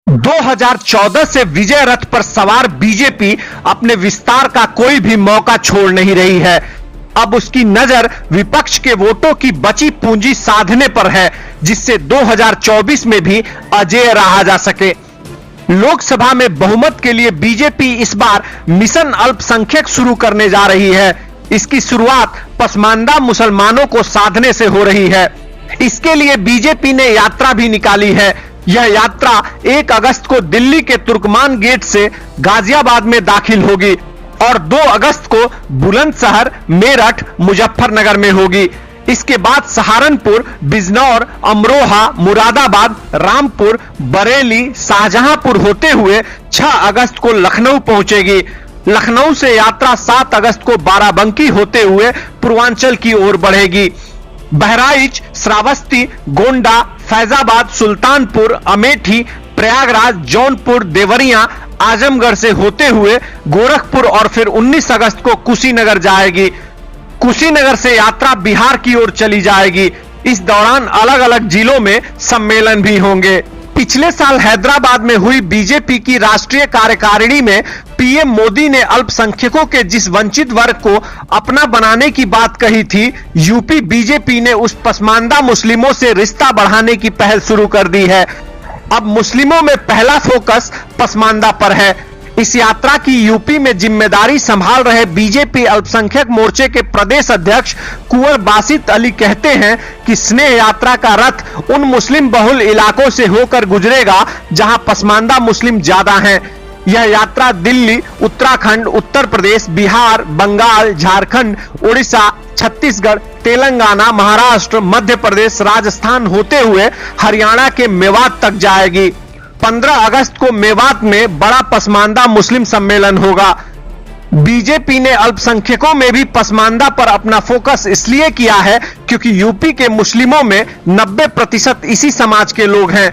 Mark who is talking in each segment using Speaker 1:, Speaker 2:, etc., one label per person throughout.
Speaker 1: 2014 से विजय रथ पर सवार बीजेपी अपने विस्तार का कोई भी मौका छोड़ नहीं रही है। अब उसकी नजर विपक्ष के वोटों की बची पूंजी साधने पर है, जिससे 2024 में भी अजेय रहा जा सके। लोकसभा में बहुमत के लिए बीजेपी इस बार मिशन अल्पसंख्यक शुरू करने जा रही है। इसकी शुरुआत पसमानदा मुसलमानों को साधने से हो रही है। इसके लिए बीजेपी ने यात्रा भी निकाली है। यह यात्रा 1 अगस्त को दिल्ली के तुर्कमान गेट से गाजियाबाद में दाखिल होगी और 2 अगस्त को बुलंदशहर, मेरठ, मुजफ्फरनगर में होगी। इसके बाद सहारनपुर, बिजनौर, अमरोहा, मुरादाबाद, रामपुर, बरेली, शाहजहांपुर होते हुए 6 अगस्त को लखनऊ पहुंचेगी। लखनऊ से यात्रा 7 अगस्त को बाराबंकी होते हुए पूर्वांचल की ओर बढ़ेगी। बहराइच, श्रावस्ती, गोंडा, फैजाबाद, सुल्तानपुर, अमेठी, प्रयागराज, जौनपुर, देवरिया, आजमगढ़ से होते हुए गोरखपुर और फिर 19 अगस्त को कुशीनगर जाएगी। कुशीनगर से यात्रा बिहार की ओर चली जाएगी। इस दौरान अलग अलग जिलों में सम्मेलन भी होंगे। पिछले साल हैदराबाद में हुई बीजेपी की राष्ट्रीय कार्यकारिणी में पीएम मोदी ने अल्पसंख्यकों के जिस वंचित वर्ग को अपना बनाने की बात कही थी, यूपी बीजेपी ने उस पसमानदा मुस्लिमों से रिश्ता बढ़ाने की पहल शुरू कर दी है। अब मुस्लिमों में पहला फोकस पसमानदा पर है। इस यात्रा की यूपी में जिम्मेदारी संभाल रहे बीजेपी अल्पसंख्यक मोर्चे के प्रदेश अध्यक्ष कुंवर बासित अली कहते हैं कि स्नेह यात्रा का रथ उन मुस्लिम बहुल इलाकों से होकर गुजरेगा जहां पसमानदा मुस्लिम ज्यादा हैं। यह यात्रा दिल्ली, उत्तराखंड, उत्तर प्रदेश, बिहार, बंगाल, झारखंड, उड़ीसा, छत्तीसगढ़, तेलंगाना, महाराष्ट्र, मध्य प्रदेश, राजस्थान होते हुए हरियाणा के मेवात तक जाएगी। 15 अगस्त को मेवात में बड़ा पसमानदा मुस्लिम सम्मेलन होगा। बीजेपी ने अल्पसंख्यकों में भी पसमानदा पर अपना फोकस इसलिए किया है क्योंकि यूपी के मुस्लिमों में 90% इसी समाज के लोग हैं।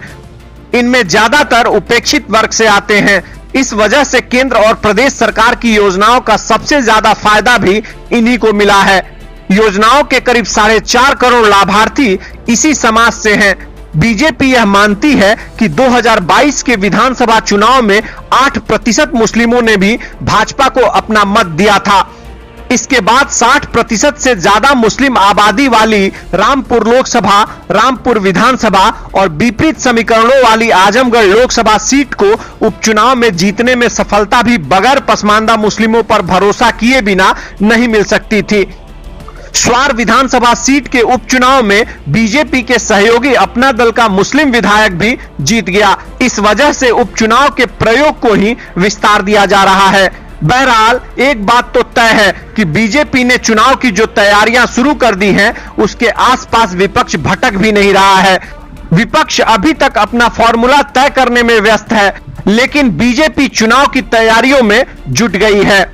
Speaker 1: इनमें ज्यादातर उपेक्षित वर्ग से आते हैं। इस वजह से केंद्र और प्रदेश सरकार की योजनाओं का सबसे ज्यादा फायदा भी इन्हीं को मिला है। योजनाओं के करीब 4.5 करोड़ लाभार्थी इसी समाज से हैं। बीजेपी यह मानती है कि 2022 के विधानसभा चुनाव में 8% मुस्लिमों ने भी भाजपा को अपना मत दिया था। इसके बाद 60% से ज्यादा मुस्लिम आबादी वाली रामपुर लोकसभा, रामपुर विधानसभा और विपरीत समीकरणों वाली आजमगढ़ लोकसभा सीट को उपचुनाव में जीतने में सफलता भी बगैर पसमानदा मुस्लिमों पर भरोसा किए बिना नहीं मिल सकती थी। स्वार विधानसभा सीट के उपचुनाव में बीजेपी के सहयोगी अपना दल का मुस्लिम विधायक भी जीत गया। इस वजह से उपचुनाव के प्रयोग को ही विस्तार दिया जा रहा है। बहरहाल एक बात तो तय है कि बीजेपी ने चुनाव की जो तैयारियां शुरू कर दी हैं, उसके आसपास विपक्ष भटक भी नहीं रहा है। विपक्ष अभी तक अपना फॉर्मूला तय करने में व्यस्त है, लेकिन बीजेपी चुनाव की तैयारियों में जुट गई है।